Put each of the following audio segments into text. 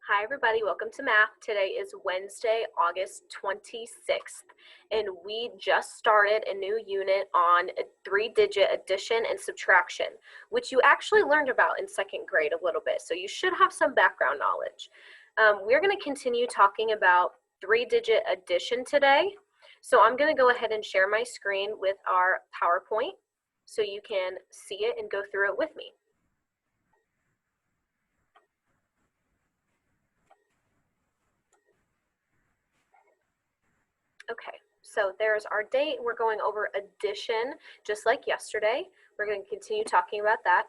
Hi everybody, welcome to math. Today is Wednesday, August 26th, and we just started a new unit on a three-digit addition and subtraction, which you actually learned about in second grade a little bit, so you should have some background knowledge. We're going to continue talking about three-digit addition today, so I'm going to go ahead and share my screen with our PowerPoint so you can see it and go through it with me. Okay, so there's our date. We're going over addition, just like yesterday. We're going to continue talking about that.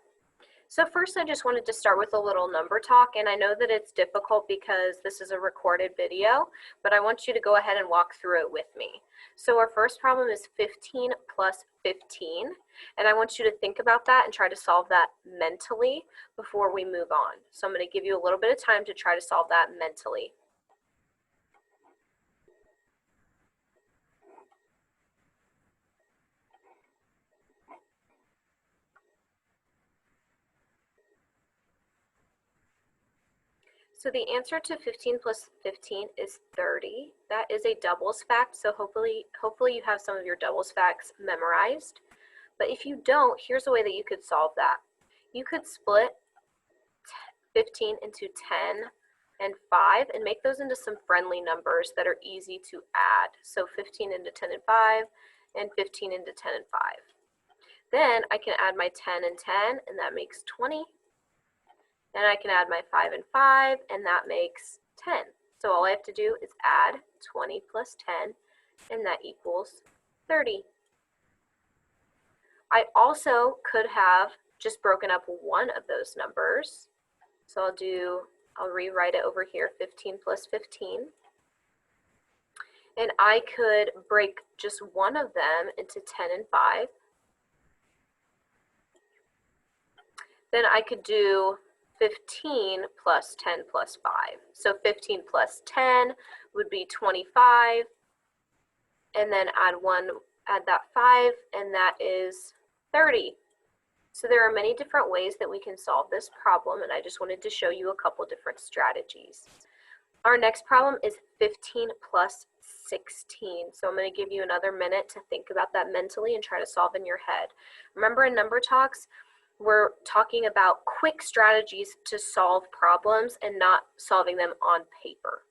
So first, I just wanted to start with a little number talk, and I know that it's difficult because this is a recorded video, but I want you to go ahead and walk through it with me. So our first problem is 15 plus 15, and I want you to think about that and try to solve that mentally before we move on. So I'm going to give you a little bit of time to try to solve that mentally. So the answer to 15 plus 15 is 30. That is a doubles fact, so hopefully you have some of your doubles facts memorized. But if you don't, here's a way that you could solve that. You could split 15 into 10 and 5 and make those into some friendly numbers that are easy to add. So 15 into 10 and 5 and 15 into 10 and 5. Then I can add my 10 and 10, and that makes 20. And I can add my 5 and 5, and that makes 10. So all I have to do is add 20 plus 10, and that equals 30. I also could have just broken up one of those numbers. So I'll rewrite it over here, 15 plus 15. And I could break just one of them into 10 and 5. Then I could do 15 plus 10 plus 5. So 15 plus 10 would be 25, and then add that 5, and that is 30. So there are many different ways that we can solve this problem, and I just wanted to show you a couple different strategies. Our next problem is 15 plus 16. So I'm going to give you another minute to think about that mentally and try to solve in your head. Remember, in number talks, we're talking about quick strategies to solve problems and not solving them on paper.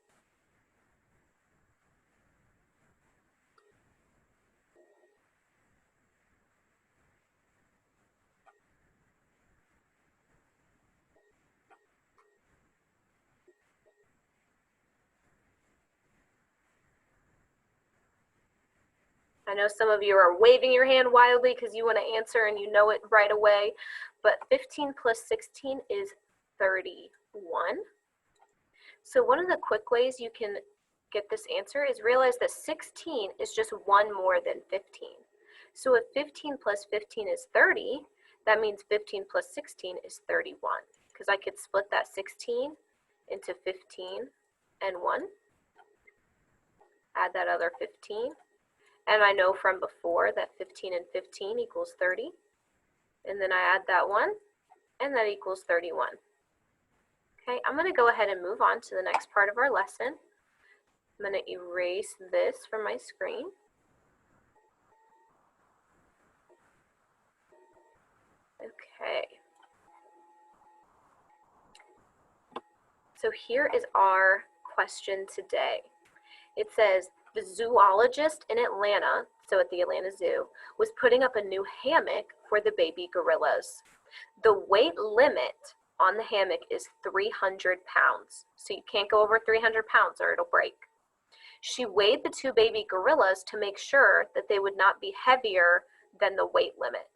I know some of you are waving your hand wildly because you want to answer and you know it right away, but 15 plus 16 is 31. So one of the quick ways you can get this answer is realize that 16 is just one more than 15. So if 15 plus 15 is 30, that means 15 plus 16 is 31, because I could split that 16 into 15 and 1, add that other 15, and I know from before that 15 and 15 equals 30, and then I add that 1, and that equals 31. Okay, I'm going to go ahead and move on to the next part of our lesson. I'm going to erase this from my screen. Okay. So here is our question today. It says, the zoologist in Atlanta, so at the Atlanta Zoo, was putting up a new hammock for the baby gorillas. The weight limit on the hammock is 300 pounds. So you can't go over 300 pounds or it'll break. She weighed the two baby gorillas to make sure that they would not be heavier than the weight limit.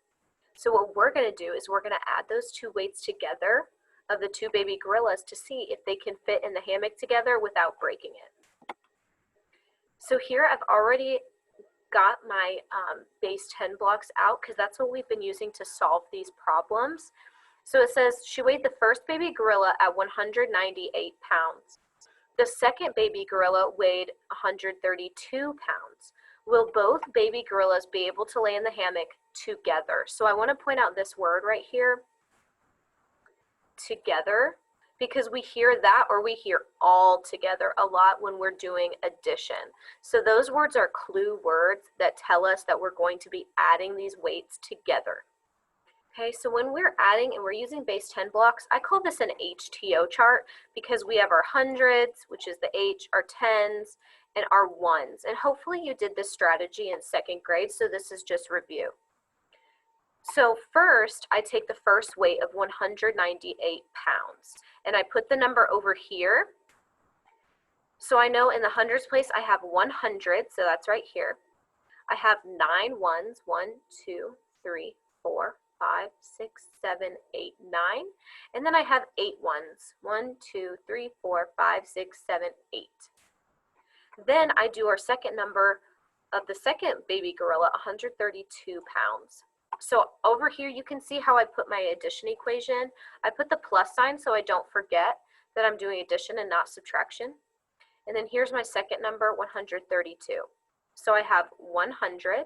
So what we're going to do is we're going to add those two weights together of the two baby gorillas to see if they can fit in the hammock together without breaking it. So here I've already got my base 10 blocks out because that's what we've been using to solve these problems. So it says she weighed the first baby gorilla at 198 pounds. The second baby gorilla weighed 132 pounds. Will both baby gorillas be able to lay in the hammock together? So I want to point out this word right here, together. because we hear that or we hear all together a lot when we're doing addition. So those words are clue words that tell us that we're going to be adding these weights together. Okay, so when we're adding and we're using base 10 blocks, I call this an HTO chart because we have our hundreds, which is the H, our tens, and our ones. And hopefully you did this strategy in 2nd grade, so this is just review. So first, I take the first weight of 198 pounds, and I put the number over here. So I know in the hundreds place, I have 100, so that's right here. I have 9 ones, 1, 2, 3, 4, 5, 6, 7, 8, 9. And then I have 8 ones, 1, 2, 3, 4, 5, 6, 7, 8. Then I do our second number of the second baby gorilla, 132 pounds. So over here you can see how I put my addition equation. I put the plus sign so I don't forget that I'm doing addition and not subtraction. And then here's my second number, 132. So I have 100,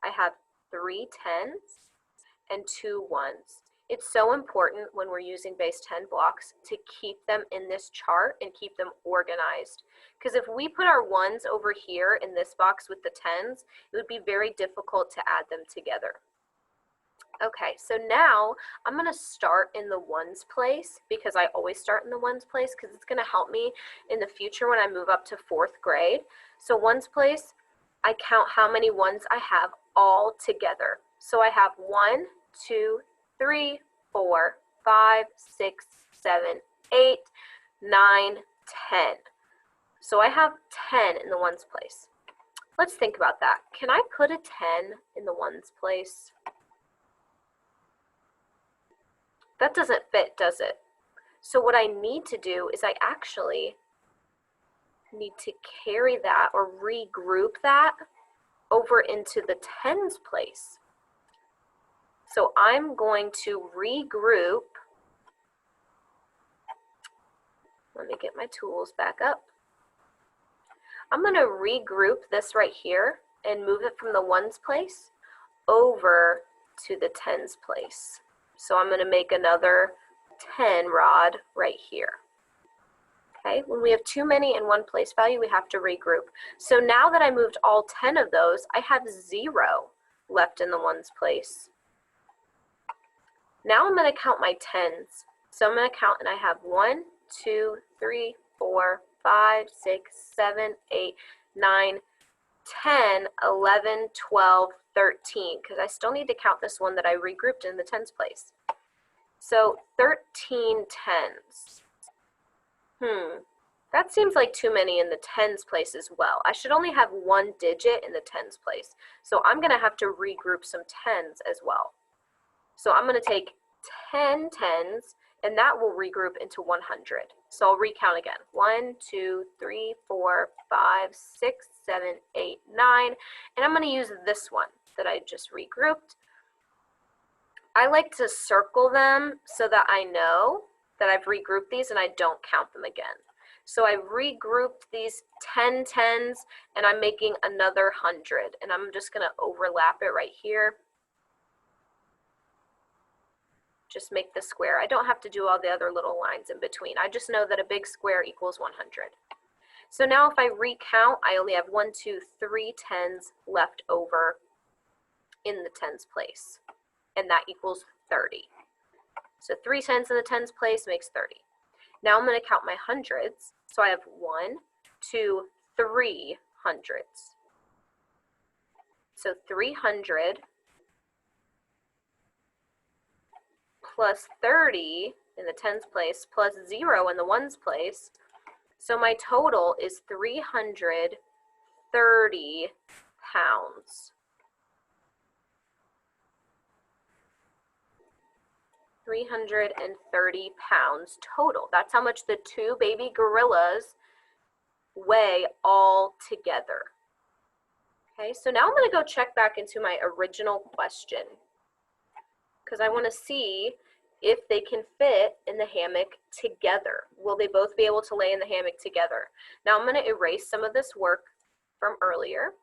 I have 3 tens, and 2 ones. It's so important when we're using base 10 blocks to keep them in this chart and keep them organized. Because if we put our ones over here in this box with the tens, it would be very difficult to add them together. Okay, so now I'm going to start in the ones place because I always start in the ones place because it's going to help me in the future when I move up to 4th grade. So ones place, I count how many ones I have all together. So I have 1, 2, 3, 4, 5, 6, 7, 8, 9, 10. So I have 10 in the ones place. Let's think about that. Can I put a 10 in the ones place? That doesn't fit, does it? So what I need to do is I actually need to carry that or regroup that over into the tens place. So I'm going to regroup. Let me get my tools back up. I'm going to regroup this right here and move it from the ones place over to the tens place. So I'm going to make another 10 rod right here. Okay, when we have too many in one place value, we have to regroup. So now that I moved all 10 of those, I have 0 left in the ones place. Now I'm going to count my tens. So I'm going to count and I have 1, 2, 3, 4, 5, 6, 7, 8, 9, 10, 11, 12, 13, because I still need to count this one that I regrouped in the tens place. So 13 tens. That seems like too many in the tens place as well. I should only have 1 digit in the tens place. So I'm going to have to regroup some tens as well. So I'm going to take 10 tens, and that will regroup into 100. So I'll recount again. 1, 2, 3, 4, 5, 6, 7, 8, 9. And I'm going to use this one that I just regrouped. I like to circle them so that I know that I've regrouped these and I don't count them again. So I've regrouped these 10 tens and I'm making another 100. And I'm just going to overlap it right here. Just make the square. I don't have to do all the other little lines in between. I just know that a big square equals 100. So now if I recount, I only have 1, 2, 3 tens left over in the tens place. And that equals 30. So 3 tens in the tens place makes 30. Now I'm going to count my hundreds. So I have 1, 2, 3 hundreds. So 300 plus 30 in the tens place plus 0 in the ones place. So my total is 330 pounds. 330 pounds total. That's how much the 2 baby gorillas weigh all together. Okay, so now I'm going to go check back into my original question because I want to see if they can fit in the hammock together. Will they both be able to lay in the hammock together? Now I'm going to erase some of this work from earlier.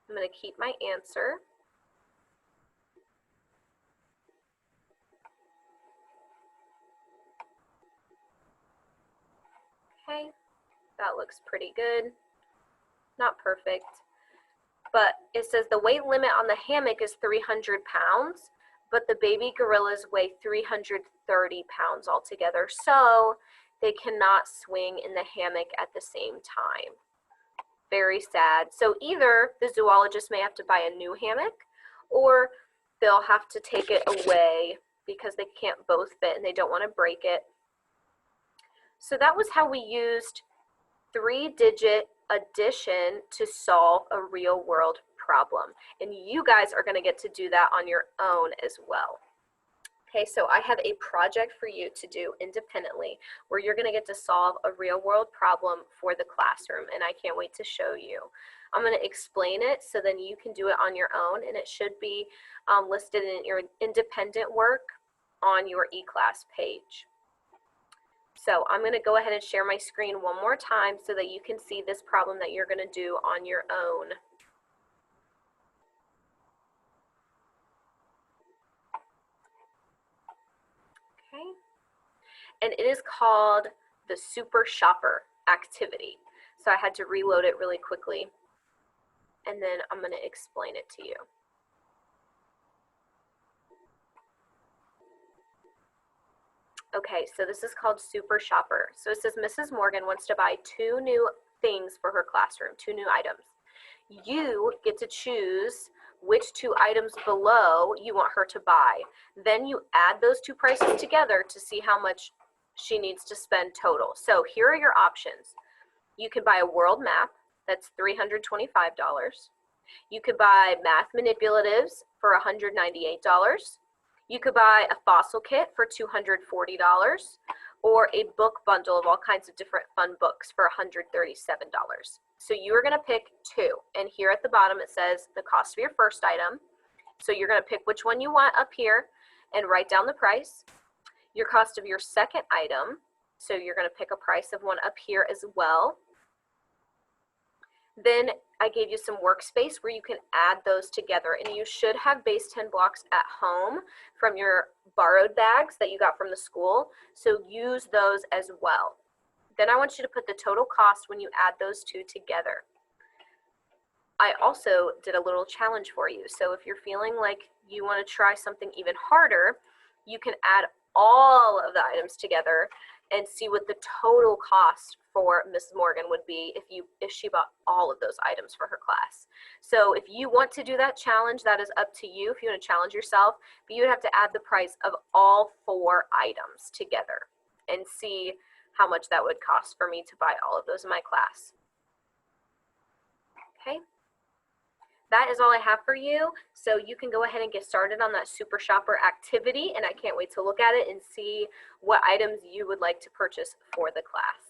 I'm going to keep my answer. Okay, that looks pretty good. Not perfect, but it says the weight limit on the hammock is 300 pounds, but the baby gorillas weigh 330 pounds altogether, so they cannot swing in the hammock at the same time. Very sad. So either the zoologist may have to buy a new hammock, or they'll have to take it away because they can't both fit and they don't want to break it. So that was how we used 3-digit addition to solve a real world problem. And you guys are going to get to do that on your own as well. Okay, so I have a project for you to do independently where you're going to get to solve a real world problem for the classroom, and I can't wait to show you. I'm going to explain it so then you can do it on your own, and it should be listed in your independent work on your eClass page. So I'm going to go ahead and share my screen one more time so that you can see this problem that you're going to do on your own. Okay. And it is called the Super Shopper activity. So I had to reload it really quickly, and then I'm going to explain it to you. Okay, so this is called Super Shopper. So it says Mrs. Morgan wants to buy 2 new things for her classroom, 2 new items. You get to choose which 2 items below you want her to buy. Then you add those 2 prices together to see how much she needs to spend total. So here are your options. You can buy a world map, that's $325. You could buy math manipulatives for $198. You could buy a fossil kit for $240, or a book bundle of all kinds of different fun books for $137. So you are going to pick 2, and here at the bottom it says the cost of your first item. So you're going to pick which one you want up here and write down the price. Your cost of your second item, so you're going to pick a price of one up here as well. Then I gave you some workspace where you can add those together, and you should have base 10 blocks at home from your borrowed bags that you got from the school, so use those as well. Then I want you to put the total cost when you add those 2 together. I also did a little challenge for you, so if you're feeling like you want to try something even harder, you can add all of the items together and see what the total cost for Mrs. Morgan would be if she bought all of those items for her class. So if you want to do that challenge, that is up to you if you want to challenge yourself, but you would have to add the price of all 4 items together and see how much that would cost for me to buy all of those in my class. Okay. That is all I have for you, so you can go ahead and get started on that Super Shopper activity, and I can't wait to look at it and see what items you would like to purchase for the class.